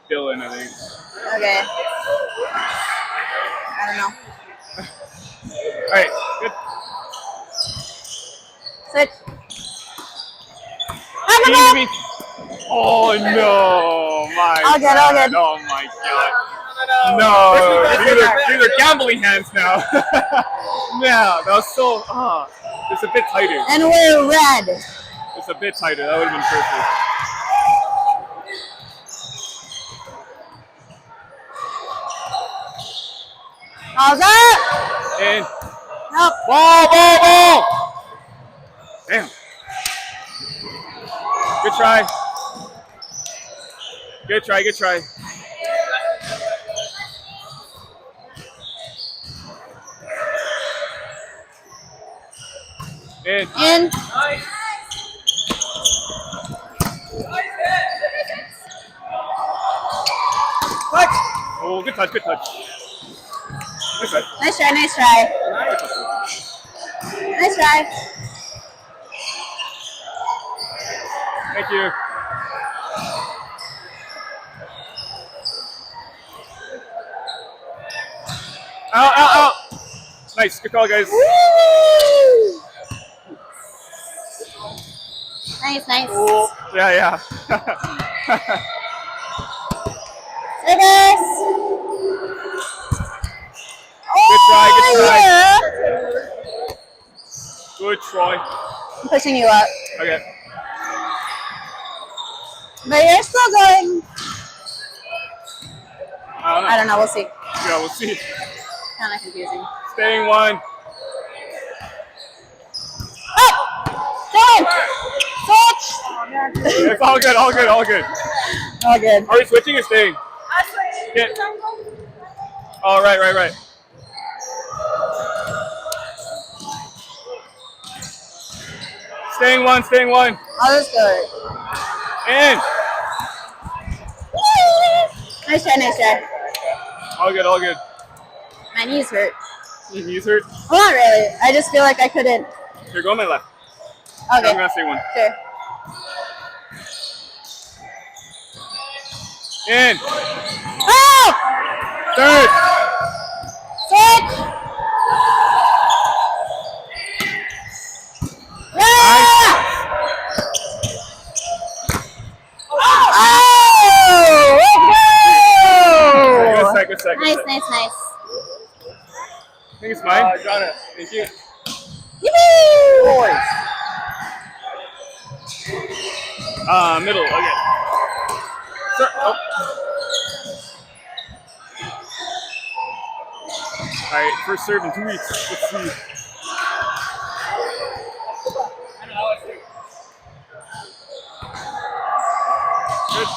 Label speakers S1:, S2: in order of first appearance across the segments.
S1: Dillon, I think.
S2: Okay. I don't know.
S1: All right, good.
S2: Switch.
S1: Me. Oh no, my
S2: All good, all good.
S1: Oh my god. No, these are gambling hands now. Yeah, that was so, it's a bit tighter.
S2: And we're red.
S1: It's a bit tighter, that would have been perfect.
S2: How's that?
S1: And
S2: Nope.
S1: ball! Damn. Good try. Good try.
S2: In.
S1: Oh, good touch.
S2: Nice try.
S1: Thank you. Out. Nice, good call, guys.
S2: Woo! Nice.
S1: Cool. Yeah.
S2: Service.
S1: Good try.
S2: Yeah.
S1: Good try.
S2: I'm pushing you up.
S1: Okay.
S2: But you're still going.
S1: I
S2: don't know. We'll see.
S1: Yeah, we'll see.
S2: Kind of confusing.
S1: Staying one.
S2: Dillon! Switch!
S1: It's all good.
S2: All good.
S1: Are we switching or staying? Yeah. Oh, right. Staying one.
S2: I'll just go.
S1: In.
S2: Nice try.
S1: All good.
S2: My knees hurt.
S1: Your knees hurt?
S2: Well, not really. I just feel like I couldn't.
S1: Here, go on my left.
S2: Okay.
S1: I'm gonna stay one.
S2: Sure.
S1: In.
S2: Oh!
S1: Third.
S2: Switch! Yeah! Oh!
S1: Good second.
S2: Nice.
S1: I think it's mine. Johnas. Thank you.
S2: Yippee!
S1: Middle. Okay. Sir. Oh. All right. First serve in 2 weeks. Let's see. Good.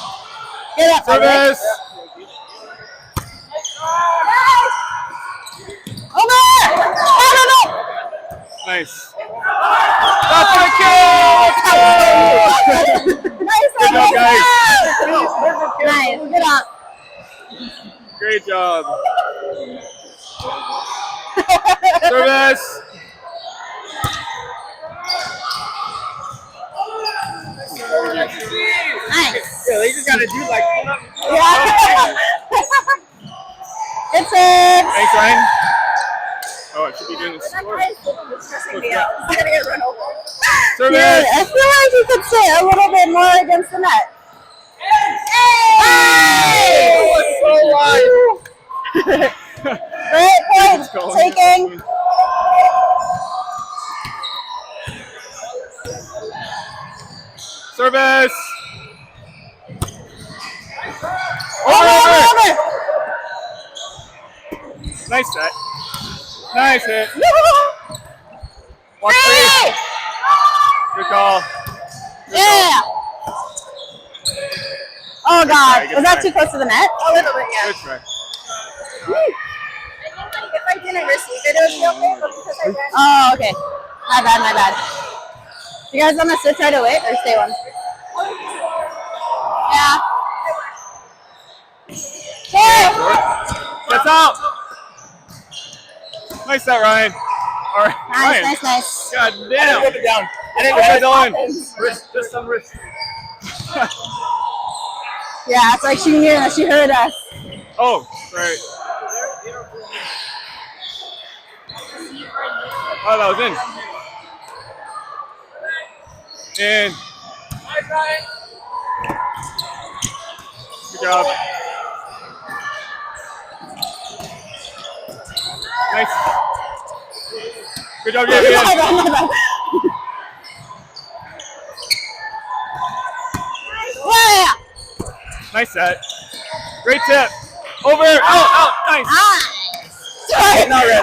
S2: Get up,
S1: Service. Nice. That's a kill! Good job, guys.
S2: Nice. Good up.
S1: Great job. Service.
S2: Nice.
S3: Yeah, they just gotta do like.
S2: Yeah. It's it.
S1: Thanks, Ryan. Oh, I should be doing this.
S2: I'm gonna get run over.
S1: Service.
S2: Yeah, I feel like you could sit a little bit more against the net. Hey!
S1: So
S2: Great point. Taking.
S1: Service.
S2: Over.
S1: Nice set. Nice hit. Watch
S2: Hey!
S1: three. Good call.
S2: Yeah. Oh God,
S1: Good
S2: was that
S1: try.
S2: too close to the net? A little bit,
S1: Good try.
S2: If I didn't receive it, it would be okay, but because I ran. Oh, okay. My bad. You guys want to switch right away or stay one? Yeah.
S1: That's out. Nice set, Ryan. All right. Ryan.
S2: Nice.
S1: God
S3: I
S1: damn.
S3: didn't whip it down. I didn't
S1: Okay,
S3: whip it
S1: Dillon.
S3: down. Wrist, just some wrist.
S2: Yeah, it's like she knew that she heard us.
S1: Oh, right. Oh, that was in. In. Good job. Nice. Good job, Javien.
S2: Yeah.
S1: Nice set. Great tip. Over. Oh, nice.
S2: Sorry.
S1: Not red.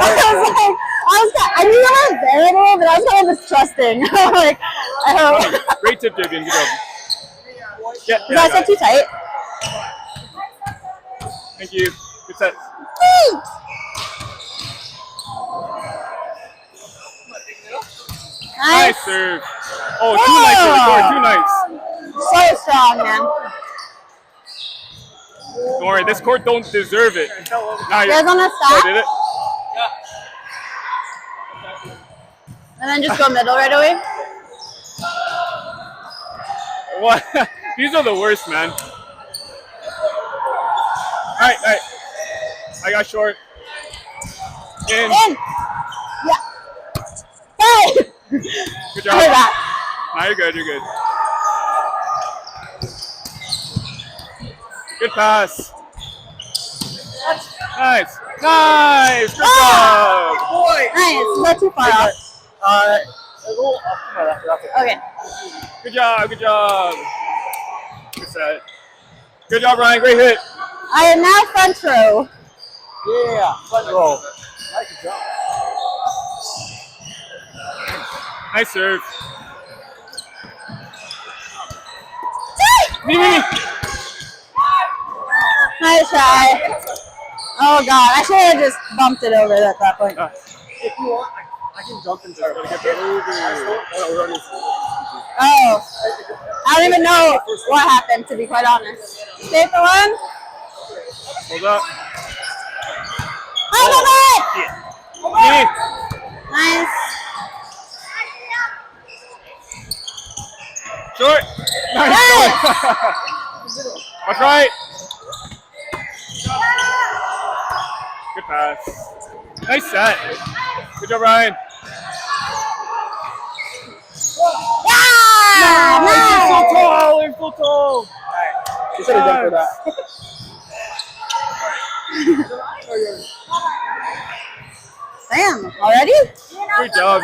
S2: I knew that was variable, but I was kind of mistrusting. Like, I hope.
S1: Great tip, Javien. Good job. Yeah,
S2: Is that set too tight?
S1: Thank you. Good set. Nice serve. Oh, too nice.
S2: So strong, man.
S1: Don't worry, this court don't deserve it. Nah,
S2: You guys want to
S1: Oh,
S2: stop?
S1: did it?
S2: And then just go middle right away?
S1: What? These are the worst, man. Alright. I got short. In.
S2: Yeah. Hey!
S1: Good job.
S2: I heard that.
S1: Nah, you're good. Good pass. Nice. Good job.
S2: Nice. Not too far off. Okay.
S1: Good job. Good set. Good job, Ryan. Great hit.
S2: I am now front row.
S3: Yeah, front row. Nice job.
S1: Nice serve.
S2: See?
S1: Me.
S2: Nice try. Oh god, I should have just bumped it over at that point.
S3: If you want, I can jump into it.
S2: Oh. I don't even know what happened, to be quite honest. Stay for one.
S1: Hold up.
S2: Oh,
S1: Me.
S2: nice.
S1: Short. Nice. Watch right. Good pass. Nice set. Good job, Ryan.
S2: Yeah! Nice.
S1: They're so tall.
S3: You should have done for that.
S2: Damn, already?
S1: Good job.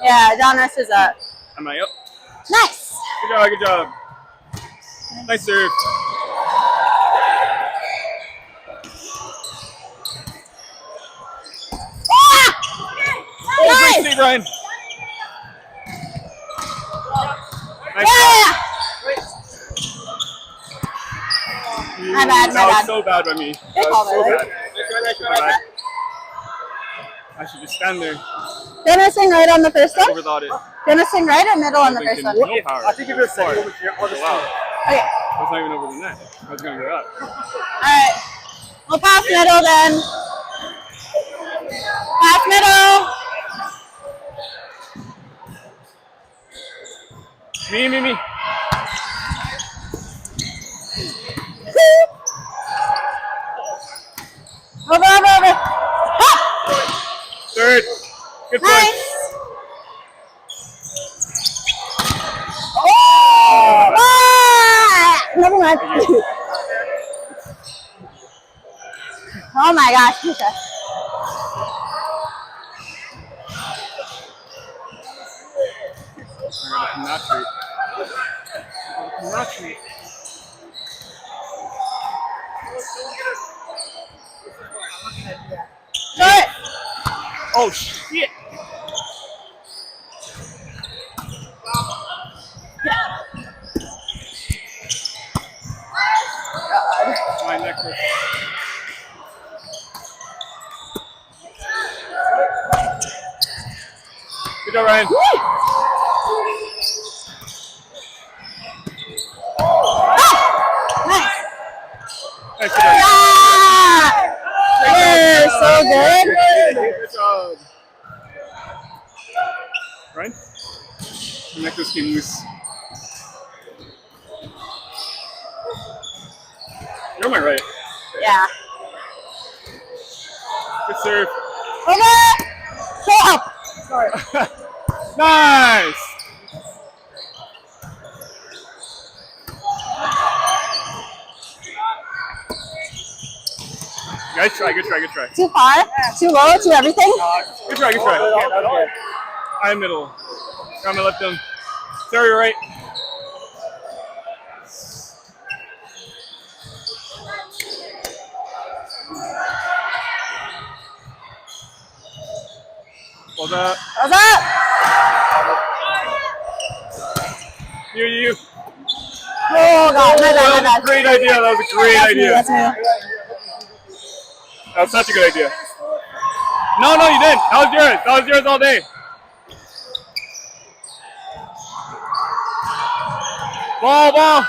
S2: Yeah, Johnas is up.
S1: Am I up?
S2: Nice.
S1: Good job. Nice serve. Oh,
S2: Nice.
S1: great save, Ryan. Nice.
S2: Yeah. My bad.
S1: That was so bad by me.
S2: Good call,
S1: So
S2: by the
S1: bad. My bad. I should just stand there.
S2: Gonna sing right on the first one?
S1: Overthought it.
S2: Gonna sing right or middle on the first one?
S1: No power.
S3: I think you're just saying over here.
S1: Wow.
S2: Okay.
S1: That's not even over the net. I was going to go up.
S2: Alright. We'll pass middle then. Pass middle.
S1: Me.
S2: Over.
S1: Third. Good point.
S2: Nice. Oh! Ah! Never mind. Oh my gosh. Okay.
S1: Not treat.
S2: Short.
S1: Oh, shit. My necklace. Good job, Ryan.
S2: Nice.
S1: Nice job.
S2: Yeah. You're so good.
S1: Good job. Ryan? The necklace came loose. You're on my right.
S2: Yeah.
S1: Good serve.
S2: Okay. Go up.
S3: Sorry.
S1: Nice. Good try, good try, good try.
S2: Too far? Too low? Too everything?
S1: Good try, good try. I'm middle. I'm gonna let them. Sorry, you're right. Well done.
S2: What's up?
S1: You.
S2: Oh god, my
S1: That was a
S2: bad.
S1: great idea. That was a great
S2: That's me,
S1: idea.
S2: that's me.
S1: That was such a good idea. No, you didn't. That was yours. That was yours all day. Ball.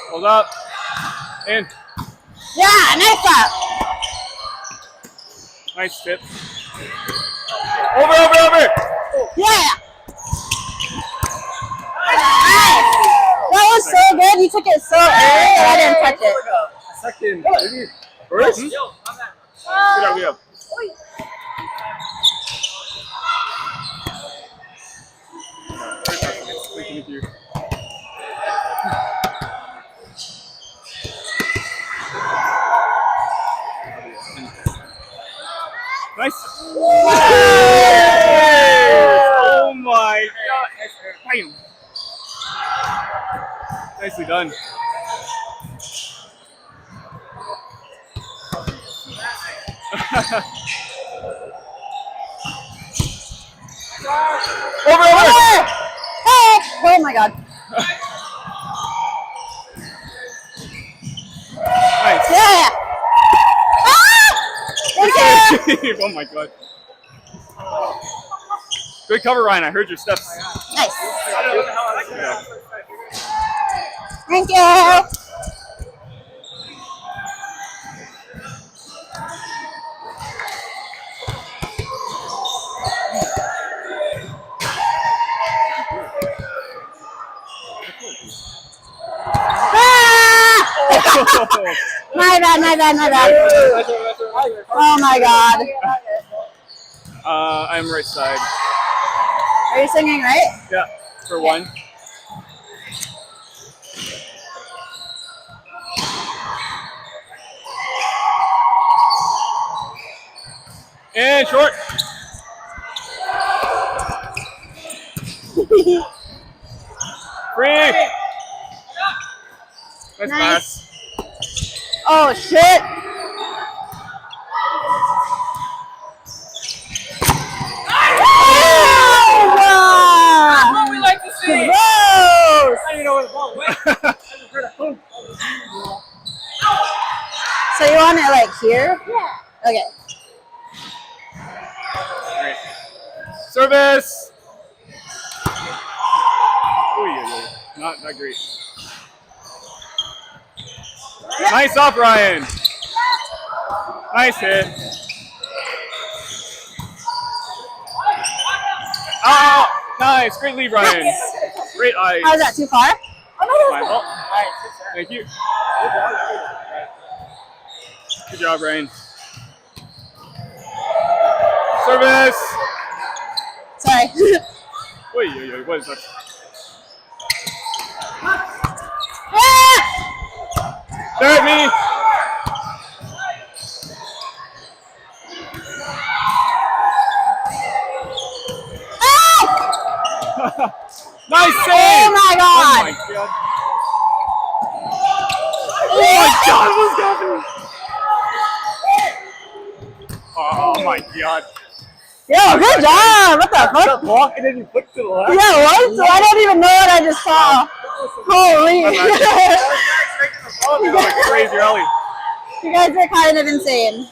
S1: Hold up. In.
S2: Yeah, nice shot.
S1: Nice tip. Over.
S2: Yeah. Nice. That was so good. You took it so early and I didn't touch it.
S3: Second. Maybe first.
S1: Good idea. Thank you. Nice. Oh my god. Bam. Nicely done. Over.
S2: Hey. Oh my god.
S1: Nice.
S2: Yeah. Ah! Thank you.
S1: Oh my god. Good cover, Ryan. I heard your steps.
S2: Nice.
S1: Yeah.
S2: Thank you. My bad. Oh my god.
S1: I'm right side.
S2: Are you singing right?
S1: Yeah, for one. And short. Free. Nice pass.
S2: Oh shit.
S4: That's what we like to see.
S2: Gross.
S4: I didn't know where the ball went. I just heard a boom.
S2: So you want it like here? Yeah. Okay.
S1: Great. Service. Ooh. Not great. Nice off, Ryan. Nice hit. Oh, nice. Great lead, Ryan. Great eyes.
S2: How is that too far?
S1: My fault. Thank you. Good job, Ryan. Service.
S2: Sorry.
S1: Wait. What is that? There, me. Nice save.
S2: Oh my god.
S1: Oh my god, what's happening? Oh my god.
S2: Yo, good job. What the fuck?
S3: Stop walking and you flick to the left.
S2: Yeah, what? So I don't even know what I just saw. Holy.
S1: That was crazy early.
S2: You guys are kind of insane.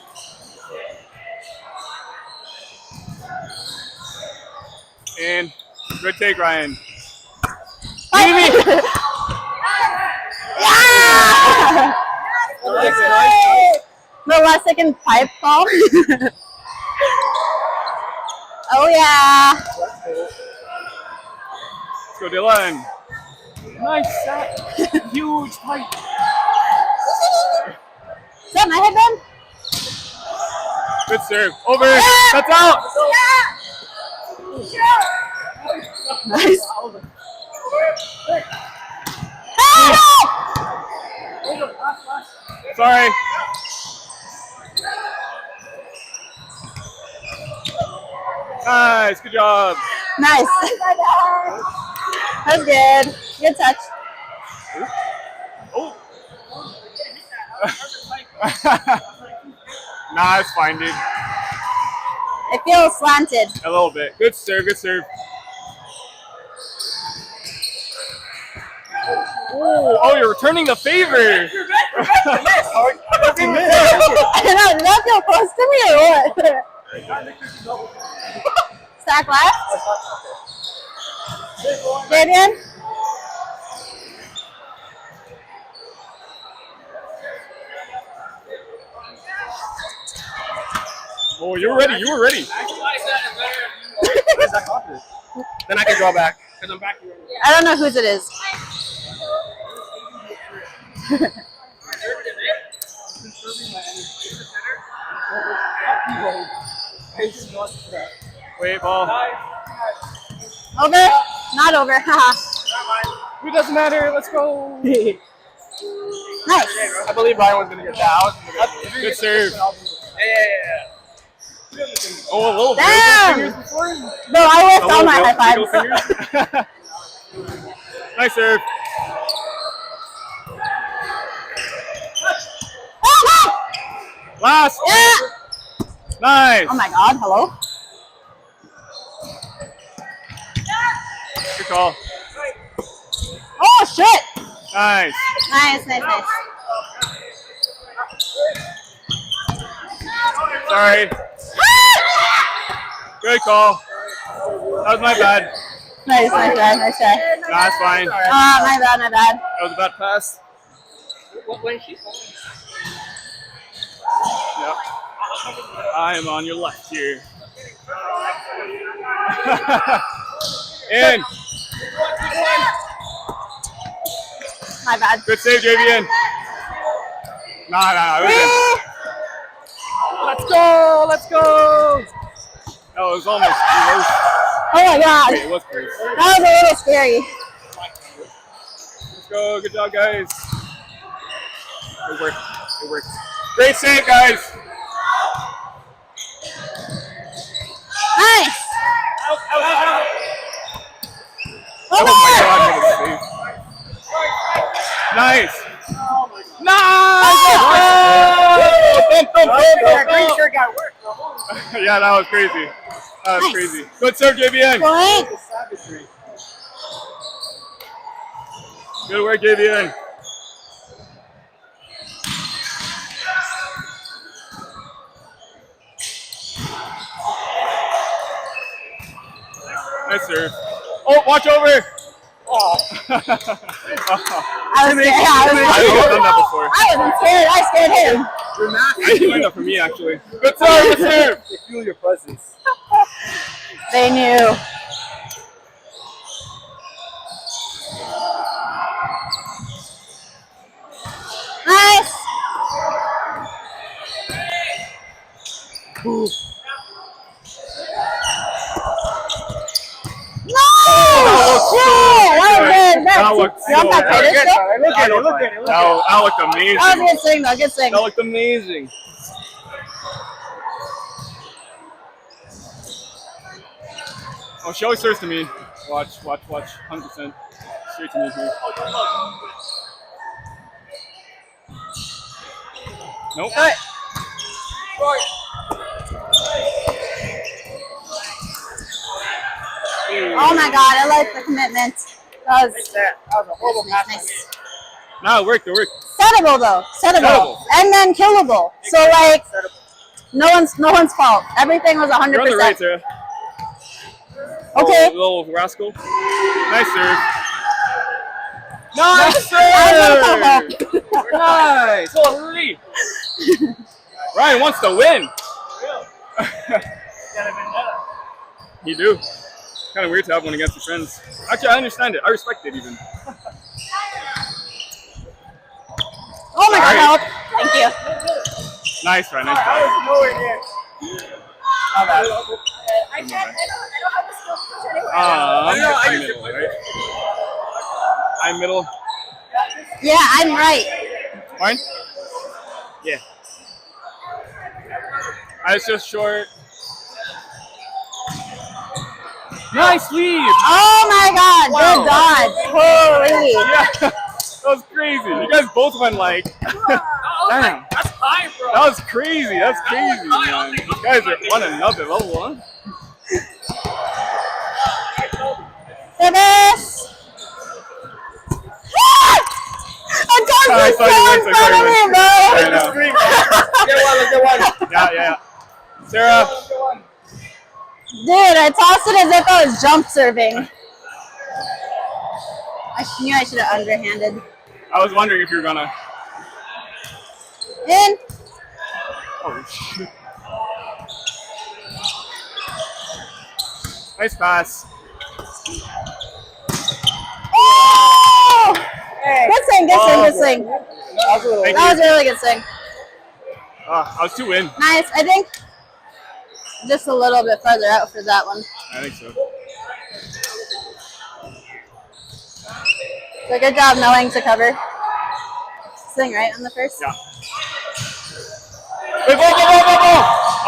S1: And good take, Ryan.
S2: Yeah! The last second pipe ball. Oh yeah.
S1: Let's go, Dillon. Nice set. Huge fight.
S2: Is that my headband?
S1: Good serve. Over. That's out.
S2: Nice.
S1: Sorry. Nice. Good job.
S2: Nice. That's good. Good touch.
S1: Oh. Nah, it's fine, dude.
S2: It feels slanted.
S1: A little bit. Good serve. Good serve. Oh, you're returning the favor.
S2: I don't know. Did that feel close to me or what? Stack left. Javien.
S1: Oh, you were ready. You were ready.
S3: Then I can draw back.
S4: Because I'm back here.
S2: I don't know whose it is.
S1: Wait, ball.
S2: Over? Not over. Haha.
S1: It doesn't matter. Let's go.
S2: Nice.
S3: I believe Ryan was gonna get that.
S1: Good serve.
S3: Yeah.
S1: Oh, a little bit.
S2: Damn. No, I whiffed all my high fives.
S1: Nice serve. Last.
S2: Yeah.
S1: Nice.
S2: Oh my god, hello?
S1: Good call.
S2: Oh shit!
S1: Nice.
S2: Nice.
S1: Sorry. Good call. That was my bad.
S2: Nice try.
S1: Nah, it's fine.
S2: My bad.
S1: That was a bad pass.
S4: What lane she's on?
S1: Yep. I am on your left here. In.
S2: My bad.
S1: Good save, Javien. Nah. Let's go. That was almost close.
S2: Oh my god.
S1: Wait, it was close.
S2: That was a little scary.
S1: Let's go. Good job, guys. It worked. Great save, guys.
S2: Nice.
S1: Oh my god, what a save. Nice. Nice!
S4: I'm pretty sure it got work.
S1: Yeah, that was crazy. That was crazy. Good serve, Javien.
S2: Point.
S1: Good work, Javien. Nice serve. Oh, watch over. Oh.
S2: I was scared.
S1: I've done that before.
S2: I wasn't scared. I scared him.
S1: I learned that from me, actually. Good serve, good serve.
S3: They feel your presence.
S2: They knew. Nice.
S1: Ooh.
S2: No! Shit! That was good. You want that credit still?
S3: Look at it.
S1: That looked amazing.
S2: That was a good swing though. Good swing.
S1: That looked amazing. Oh, she always serves to me. Watch. 100%. Straight to me here. Nope.
S2: Oh my god, I like the commitment. That was
S4: That was a horrible pass.
S2: nice.
S1: No, it worked.
S2: Settable though. Settable.
S1: Settable.
S2: And then killable. So like no one's fault. Everything was 100%.
S1: You're on the right, Sarah.
S2: Okay.
S1: Little rascal. Nice serve.
S2: Nice serve.
S1: Nice. Holy. Ryan wants to win. You do. Kind of weird to have one against your friends. Actually, I understand it. I respect it even.
S2: Oh my God, help. Thank you.
S1: Nice try, nice try.
S3: Nowhere near. Not bad.
S4: I don't have the skill to push anywhere.
S1: I'm middle, right? I'm middle.
S2: Yeah, I'm right.
S1: Fine? Yeah. I was just short. Nice lead!
S2: Oh my God, good dodge. Holy.
S1: Yeah, that was crazy. You guys both went like, damn.
S4: That's high, bro.
S1: That was crazy. That's crazy, man. You guys are on another level, huh?
S2: Finish. I'm
S1: I
S2: talking
S1: saw
S2: so
S1: you
S2: in
S1: win,
S2: front of me, bro.
S1: I know.
S3: Get one.
S1: Yeah. Sarah.
S2: Dude, I tossed it as if I was jump serving. I knew I should have underhanded.
S1: I was wondering if you were gonna.
S2: In.
S1: Oh, shoot. Nice pass.
S2: Oh! Good swing.
S1: Thank
S2: That was a
S1: you.
S2: really good swing.
S1: I was 2 in.
S2: Nice. I think just a little bit farther out for that one.
S1: I think so.
S2: So good job knowing to cover. Swing right on the first.
S1: Yeah. Wait, go!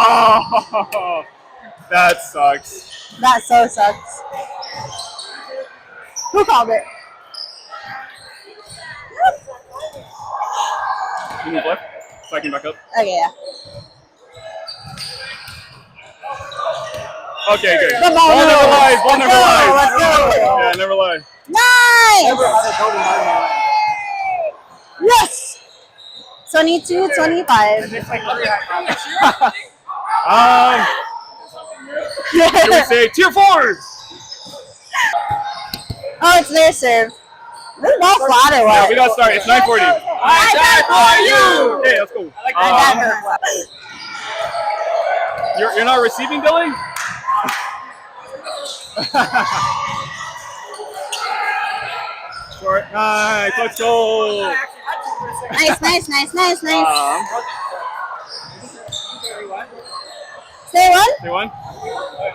S1: Oh, that sucks.
S2: That so sucks. Who called it?
S1: You move left, so I can back up.
S2: Okay, yeah.
S1: Okay, good.
S2: The ball
S1: Ball never
S2: moves.
S1: lies. Ball never lies.
S2: Let's go.
S1: Yeah, never lie.
S2: Nice! Yes! 22-25.
S1: Can we say tier 4?
S2: Oh, it's their serve. This ball flat or
S1: Yeah,
S2: what?
S1: we gotta start. It's 9:40.
S2: I got for you!
S1: Okay, let's go. You're not receiving, Dillon? Short. Nice. Let's go.
S2: Nice. Stay one?
S1: They won.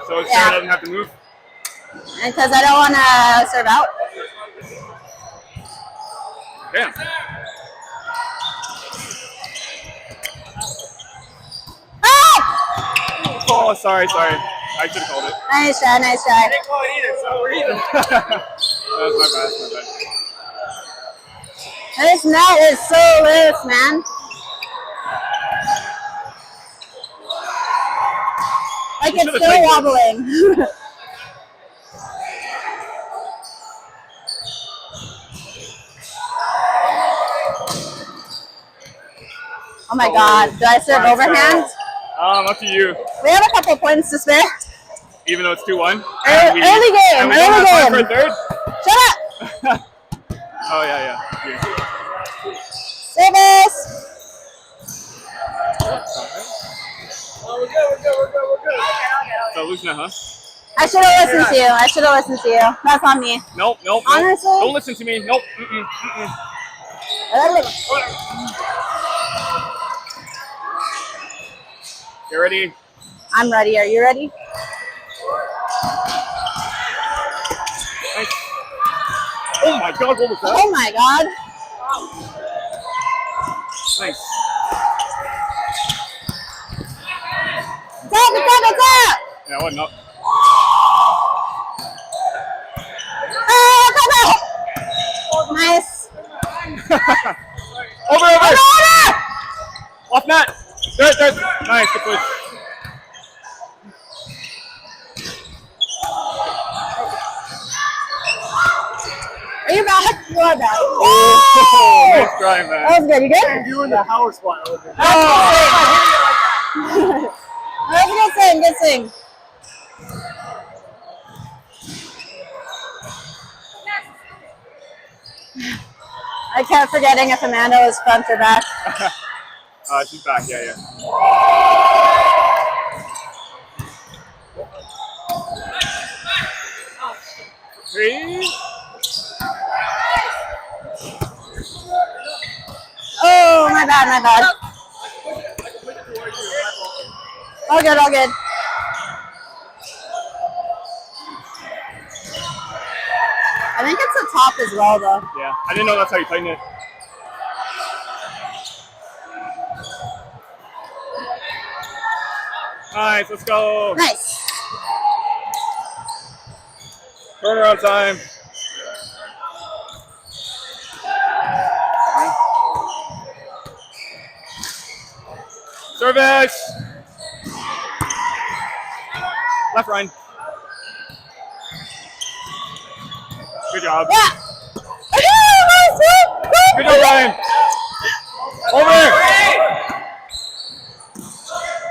S1: So Sarah
S2: Yeah.
S1: doesn't have to move.
S2: Because I don't want to serve out.
S1: Damn.
S2: Ah!
S1: Oh, sorry. I should have called it.
S2: Nice try.
S3: I didn't call it either, so we're even.
S1: That was my bad.
S2: This net is so loose, man. Like it's still wobbling. Oh my God, do I serve overhand?
S1: Up to you.
S2: We have a couple points to spare.
S1: Even though it's 2-1.
S2: Early game,
S1: and we don't have time for a third?
S2: Shut up!
S1: Oh, yeah.
S2: Service!
S3: We're good.
S1: So losing it, huh?
S2: I should have listened to you. That's on me.
S1: Nope.
S2: Honestly?
S1: Don't listen to me. Nope. You ready?
S2: I'm ready. Are you ready?
S1: Nice. Oh my God, what was that?
S2: Oh my God.
S1: Nice.
S2: Tap!
S1: Yeah, what not?
S2: Nice.
S1: Over! Off net! There. Nice, good push.
S2: Are you back? You are back.
S1: Oh, nice drive, man.
S2: That was good. You good?
S3: You in the house spot over there.
S2: That was a good swing. I kept forgetting if Amanda was front or back.
S1: She's back, yeah. 3.
S2: Oh, my bad, my bad. All good, all good. I think it's the top as well, though.
S1: Yeah, I didn't know that's how you tighten it. Nice, let's go.
S2: Nice.
S1: Turnaround time. Service. Left, Ryan. Good job.
S2: Yeah.
S1: Good job, Ryan. Over.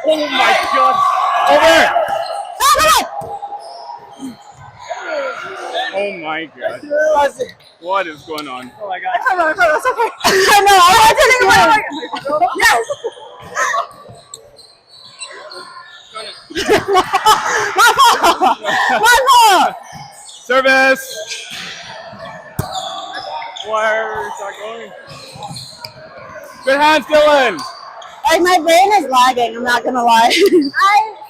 S1: Oh my God. Over. Oh my God. What is going on?
S4: Oh my god.
S2: That's okay. No, I want to think about it. Yes. My fault. My fault.
S1: Service. Why are you not going? Good hands, Dillon.
S2: Like, my brain is lagging, I'm not gonna lie. I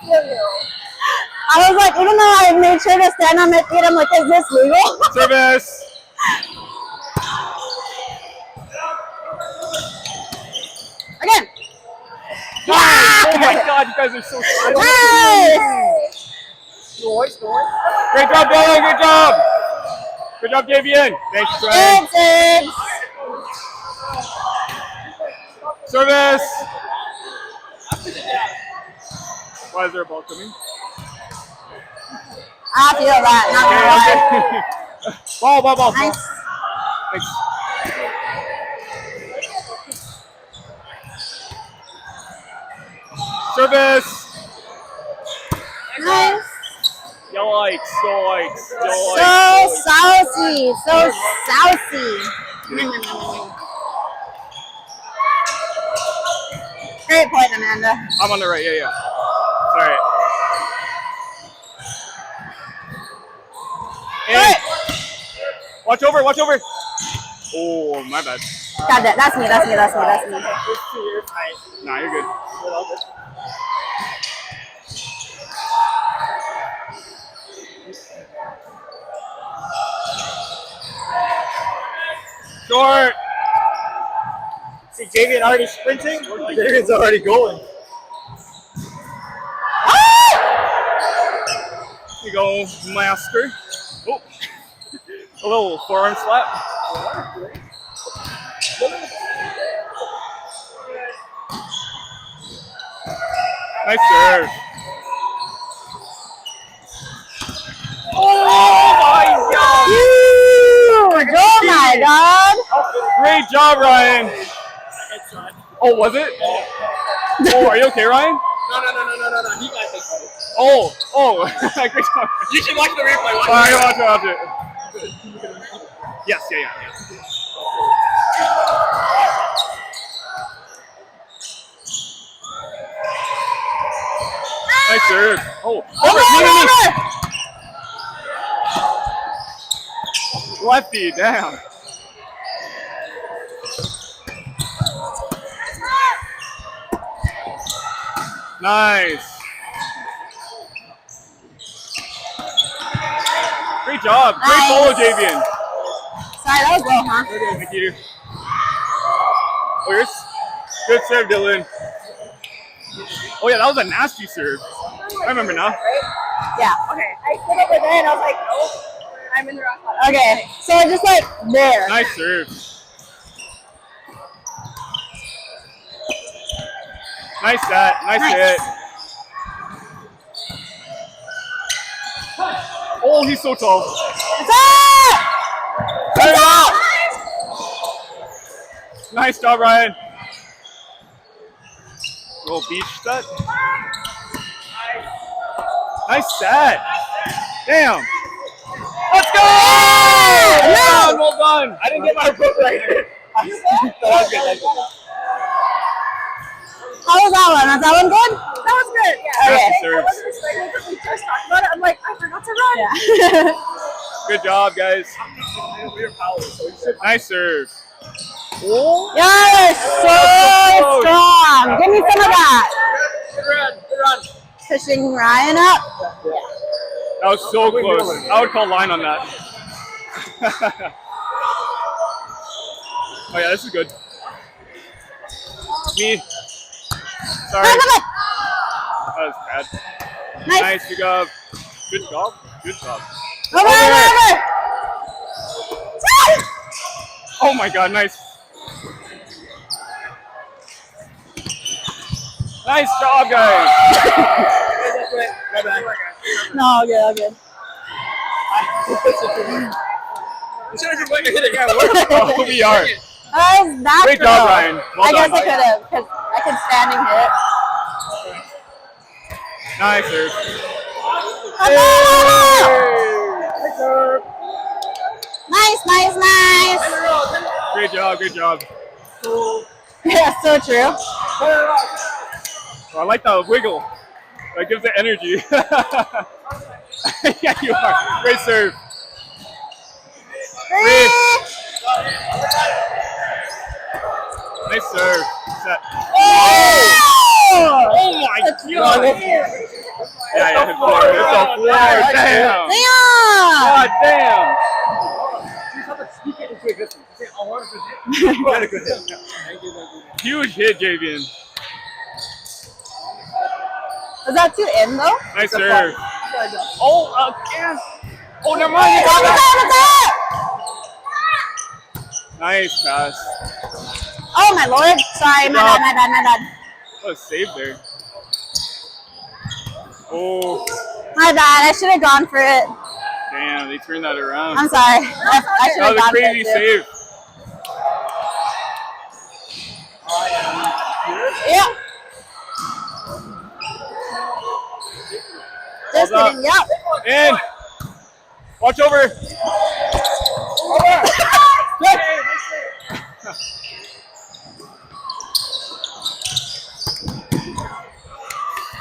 S2: feel you. I was like, even though I made sure to stand on my feet, I'm like, is this legal?
S1: Service.
S2: Again.
S1: Nice. Oh my God, you guys are so slow.
S2: Nice.
S1: Great job, Dillon. Good job. Good job, Javien. Thanks, Trey.
S2: It's.
S1: Service. Why is there a ball coming?
S2: I feel that, not gonna lie.
S1: Okay. Ball.
S2: Nice.
S1: Thanks. Service.
S2: Nice.
S1: Yikes.
S2: So saucy. So saucy. Great point, Amanda.
S1: I'm on the right. Yeah. Sorry. And watch over. Oh, my bad.
S2: Got that. That's me.
S1: Nah, you're good. Short.
S4: See Javien already sprinting? Javien's already going.
S1: Here you go, master. Oh, a little forearm slap. Nice serve. Oh
S2: my God.
S1: Great job, Ryan. Oh, was it? Oh, are you okay, Ryan?
S4: No. He got this.
S1: Oh, great job.
S4: You should watch the replay.
S1: All right, watch it. Yes, yeah. Nice serve. Oh, over. Lefty down. Nice. Great job. Great
S2: Nice.
S1: follow, Javien.
S2: Sorry, that was low, huh?
S1: Thank you. Oh, yours? Good serve, Dillon. Oh, yeah, that was a nasty serve. I remember now.
S2: Yeah.
S5: Okay, I stood over there and I was like, oh, I'm in the wrong spot.
S2: Okay, so I just like there.
S1: Nice serve. Nice set. Nice hit. Oh, he's so tall.
S2: What's up?
S1: What's up? Nice job, Ryan. Little beach set. Nice set. Damn. Let's go! Well done.
S4: I didn't get my foot right here. That was good.
S2: How was that one? Was that one good?
S5: That was good, yeah.
S2: Okay.
S5: I wasn't expecting because we just talked about it. I'm like, I forgot to run.
S2: Yeah.
S1: Good job, guys. Nice serve.
S2: Yes, so strong. Give me some of that.
S3: Good run. Good run.
S2: Pushing Ryan up.
S1: That was so close. I would call line on that. Oh yeah, this is good. Me. Sorry.
S2: Come on.
S1: That was bad.
S2: Nice.
S1: Nice, good job. Good job. Good job.
S2: Over.
S1: Oh my god, nice. Nice job, guys.
S2: No, all good.
S3: You should have just let me hit it. Yeah,
S1: Oh, we are.
S2: That was natural.
S1: Great job, Ryan. Well
S2: I guess
S1: done.
S2: I could have, because I could standing hit.
S1: Nice serve.
S2: Nice.
S1: Great job, good job.
S2: Yeah, so true.
S1: Oh, I like that wiggle. That gives it energy. Yeah, you are. Great serve. Three. Nice serve. Set. Oh my god. Yeah, it's a floor. It's a floor. Damn. God damn. Huge hit, Javien.
S2: Was that too in though?
S1: Nice serve. Oh, again. Oh, never mind. Nice pass.
S2: Oh my lord. Sorry, my bad.
S1: What a save there. Oh,
S2: My bad. I should have gone for it.
S1: damn. They turned that around.
S2: I'm sorry. I should
S1: That
S2: have
S1: was a
S2: gone
S1: crazy
S2: for it too.
S1: save.
S2: Yeah. Just
S1: Hold up.
S2: kidding. Yep.
S1: In. Watch over.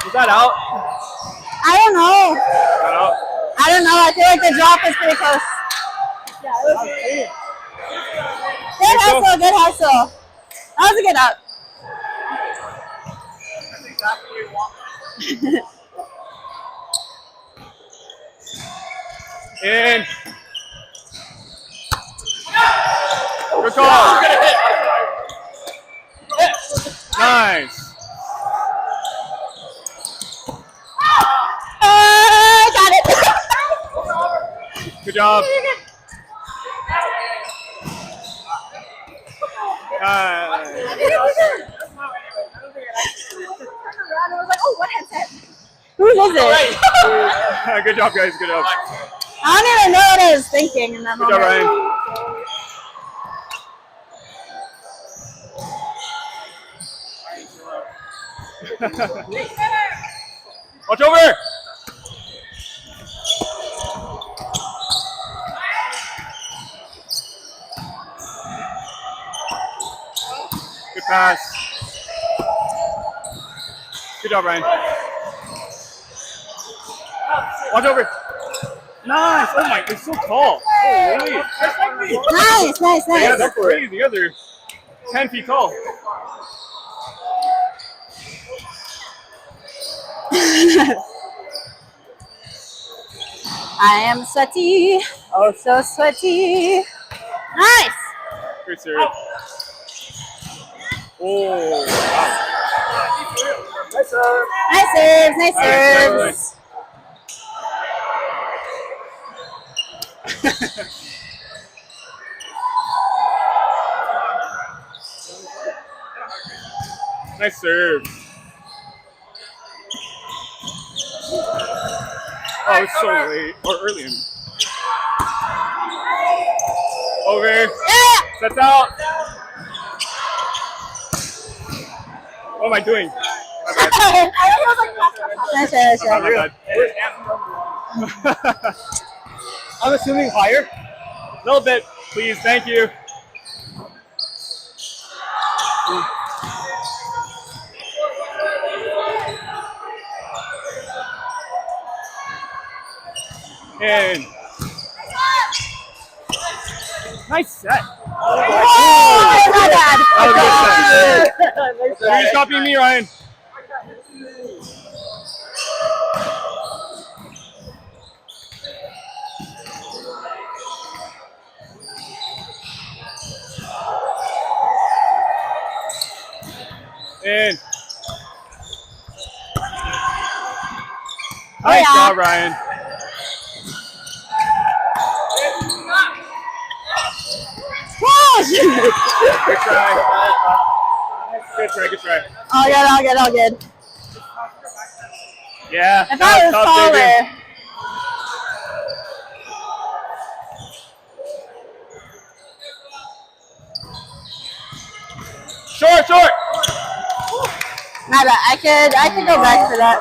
S1: Was that out?
S2: I don't know.
S1: That out.
S2: I don't know. I feel like the drop was pretty close. Good hustle. That was a good up.
S1: In. Good call. Nice.
S2: Got it.
S1: Good job. Nice.
S2: Whose is it?
S1: Good job, guys. Good job.
S2: I don't even know what I was thinking in that
S1: Good job,
S2: moment.
S1: Ryan. Watch over. Good pass. Good job, Ryan. Watch over. Nice. Oh my, they're so tall. Holy.
S2: Nice.
S1: Yeah, they're crazy. You guys are 10 feet tall.
S2: I am sweaty. Oh, so sweaty. Nice.
S1: Great serve. Oh, wow.
S2: Nice serves.
S1: Nice serve. Oh, it's so late. Or early. Over.
S2: Yeah.
S1: Sets out. What am I doing? My bad.
S2: Nice.
S1: Oh my god.
S4: I'm assuming higher.
S1: A little bit, please. Thank you. And Nice set.
S2: Oh, my bad.
S1: That was a good set. You're copying me, Ryan. In. Nice job, Ryan. Good try. Good try, good try.
S2: All good.
S1: Yeah.
S2: If
S1: that
S2: I was
S1: tough,
S2: taller.
S1: Javien. Short.
S2: My bad. I could go back for that.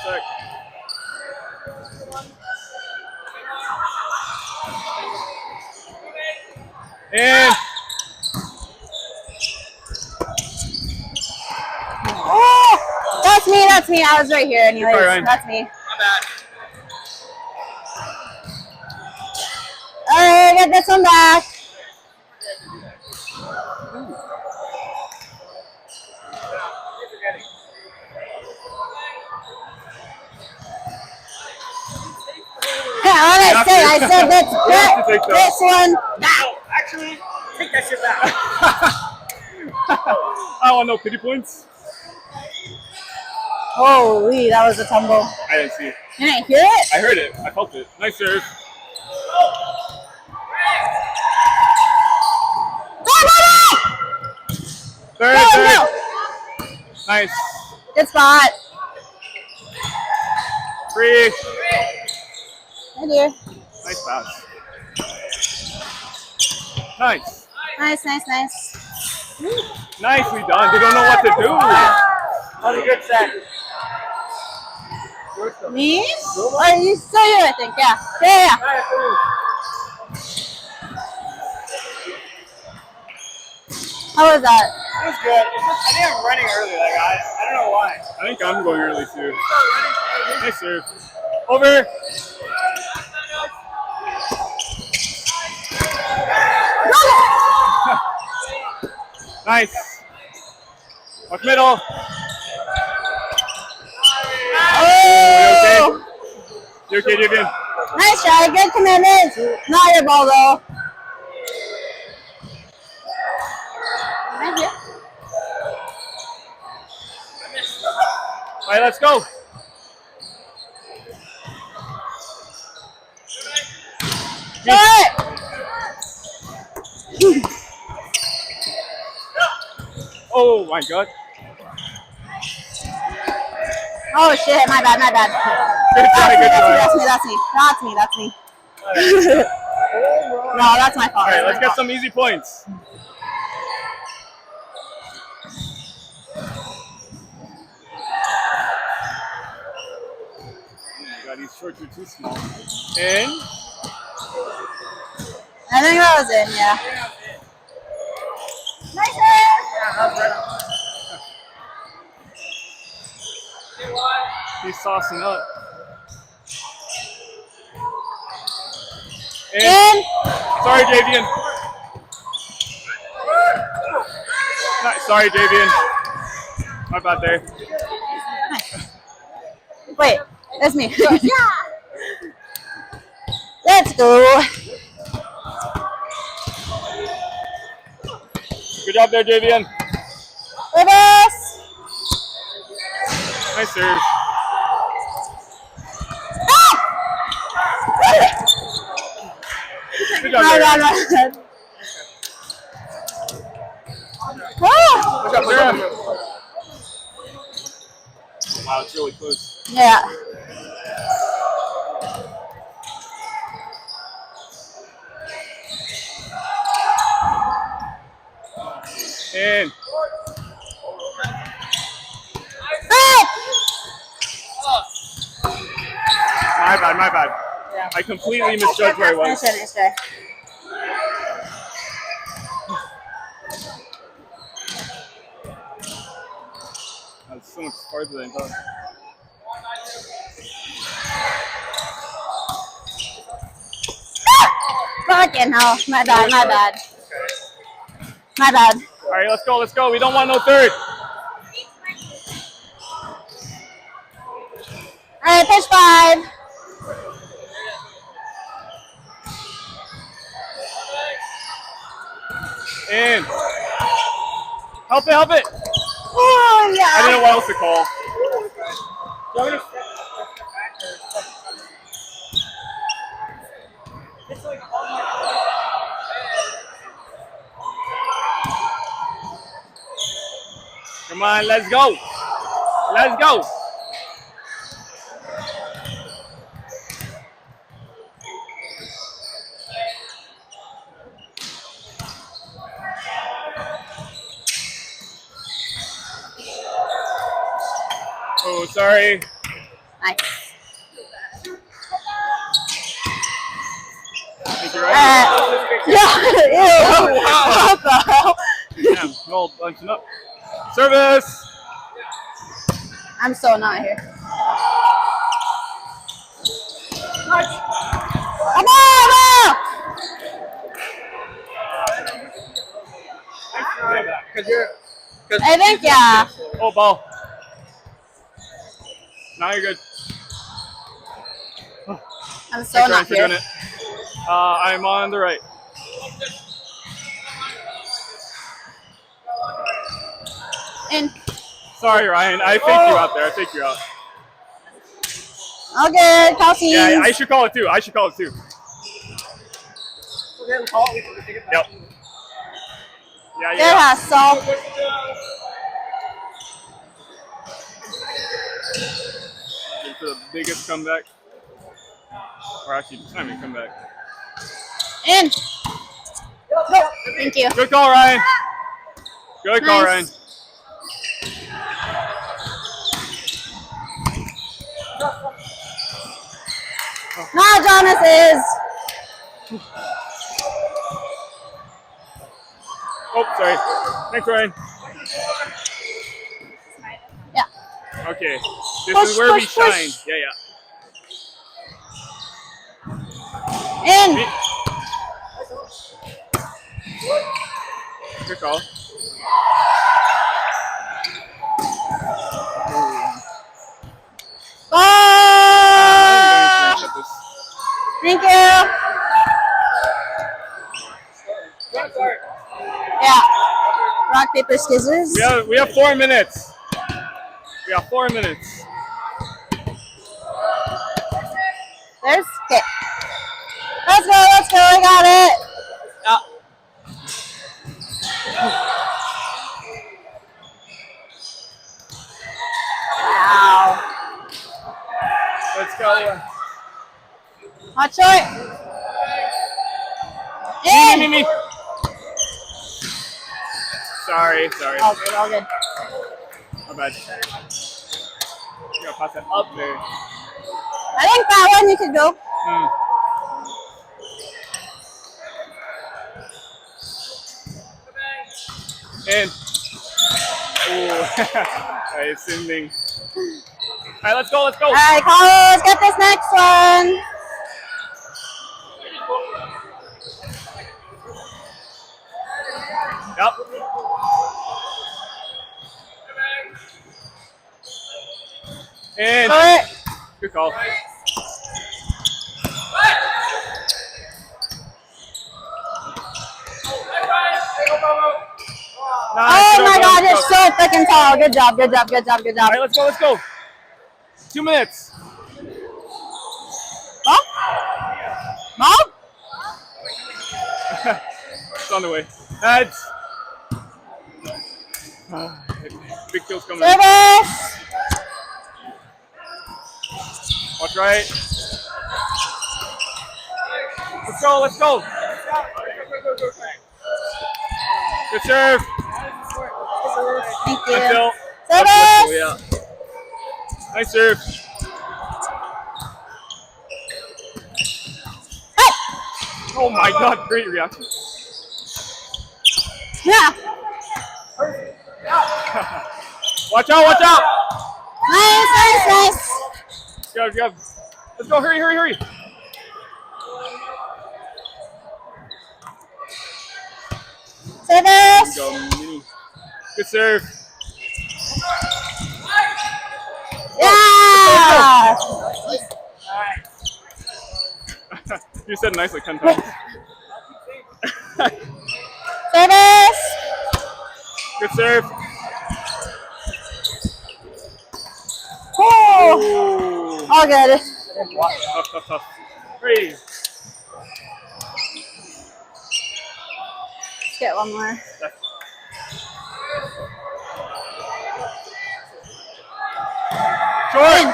S1: Sorry. And
S2: Oh, that's me. I was right here anyways.
S1: Sorry, Ryan.
S2: That's me.
S3: My bad.
S2: Alright, get this one back. Yeah, what I said let's get this one back.
S4: Actually, take that shit back.
S1: I don't want no pity points.
S2: Holy, that was a tumble.
S1: I didn't see it.
S2: You didn't hear it?
S1: I heard it. I felt it. Nice serve. Third.
S2: No.
S1: Nice.
S2: Good spot.
S1: Free.
S2: Right here.
S1: Nice pass. Nice.
S2: Nice.
S1: Nicely done. They don't know what to do.
S4: That was a good set.
S2: Me? Or you still you, I think. Yeah. How was that?
S4: It was good. It's just, I think I'm running early. Like I don't know why.
S1: I think I'm going early too. Nice serve. Over. Nice. Watch middle.
S2: Oh!
S1: You okay, Javien?
S2: Nice try. Good commitment. Not your ball though. Right here.
S1: All right, let's go.
S2: Short.
S1: Oh my God.
S2: Oh shit, my bad.
S1: Good try.
S2: That's me. No, that's my fault.
S1: All right, let's get some easy points. God, these shorts are too small. In.
S2: I think that was in, yeah. Nice
S1: He's saucing up.
S2: in.
S1: Sorry, Javien. Sorry, Javien. My bad there.
S2: Wait, that's me. Let's go.
S1: Good job there, Javien.
S2: Reverse.
S1: Nice serve. Good job there.
S2: My bad. Oh.
S1: Good job there. Wow, it's really close.
S2: Yeah.
S1: In. My bad.
S2: Yeah.
S1: I completely misjudged where I was.
S2: Nice try.
S1: That's so much farther than I thought.
S2: Fucking hell. My bad, my bad. My bad.
S1: All right, let's go, let's go. We don't want no third.
S2: Alright, pitch 5.
S1: In. Help it, help it.
S2: Oh, yeah.
S1: I didn't know what else to call. Come on, let's go. Let's go. Oh, sorry.
S2: Nice.
S1: Thank you, right?
S2: Yeah, ew. What the hell?
S1: Damn, no bunching up. Service.
S2: I'm so not here. Come on! I think, yeah.
S1: Oh, ball. Now you're good.
S2: I'm so
S1: Thanks,
S2: not
S1: Ryan, for
S2: here.
S1: doing it. I'm on the right.
S2: In.
S1: Sorry, Ryan. I faked you out there. I faked you out.
S2: All good. Call scenes.
S1: Yeah, I should call it too. I should call it too. Yep. Yeah,
S2: Good
S1: yeah.
S2: hustle.
S1: Looking for the biggest comeback. Or actually, it's not even a comeback.
S2: In. Nope. Thank you.
S1: Good call, Ryan. Good call, Ryan.
S2: Nice. Nah, Johnas is.
S1: Oh, sorry. Thanks, Ryan.
S2: Yeah.
S1: Okay. This
S2: Push,
S1: is where we
S2: push, push.
S1: shine. Yeah,
S2: In.
S1: Good call.
S2: Oh! Thank you. Yeah. Rock, paper, scissors.
S1: We have 4 minutes. We have 4 minutes.
S2: There's okay. Let's go, let's go. I got it. Wow.
S1: Let's go.
S2: Hot short. In.
S1: Me. Sorry.
S2: All good, all good.
S1: My bad. You gotta pass that up there.
S2: I think that one you could go.
S1: In. Ooh. Alright, sending. Alright, let's go.
S2: All right, Carlos, get this next one.
S1: Yep. In.
S2: Short.
S1: Good call.
S2: Oh my God, you're so freaking tall. Good job, good job, good job, good job.
S1: Alright, let's go. 2 minutes.
S2: Mom? Mom?
S1: It's on the way. Heads. Big kill's coming.
S2: Service.
S1: Watch right. Let's go. Good serve.
S2: Thank you.
S1: Good kill.
S2: Service.
S1: Yeah. Nice serve.
S2: Hey.
S1: Oh my God, great reaction.
S2: Yeah.
S1: Watch out.
S2: Nice.
S1: Go. Let's go, hurry.
S2: Service.
S1: Go, Mini. Good serve.
S2: Yeah.
S1: You said nice like 10 times.
S2: Service.
S1: Good serve.
S2: Oh,
S1: Ooh.
S2: all good.
S1: Tough. Ready.
S2: Let's get one more.
S1: Short.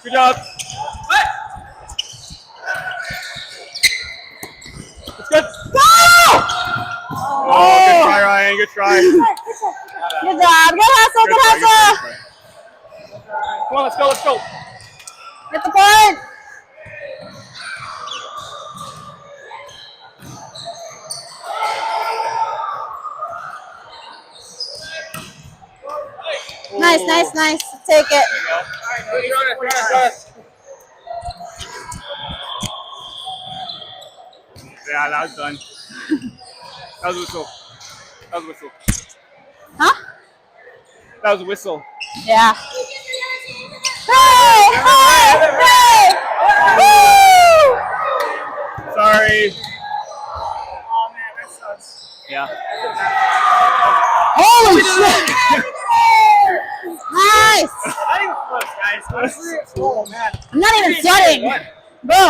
S1: Good job. It's good.
S2: Go!
S1: Oh, good try, Ryan. Good try.
S2: Good job. Good hustle.
S1: Come on, let's go.
S2: Get the point. Nice. Take it.
S1: Yeah, that was done. That was a whistle.
S2: Huh?
S1: That was a whistle.
S2: Yeah. Hey! Woo!
S1: Sorry.
S4: Oh man, that sucks.
S1: Yeah.
S2: Holy shit! Nice!
S4: Not even close, guys. Honestly, oh man.
S2: I'm not even sweating. Bro.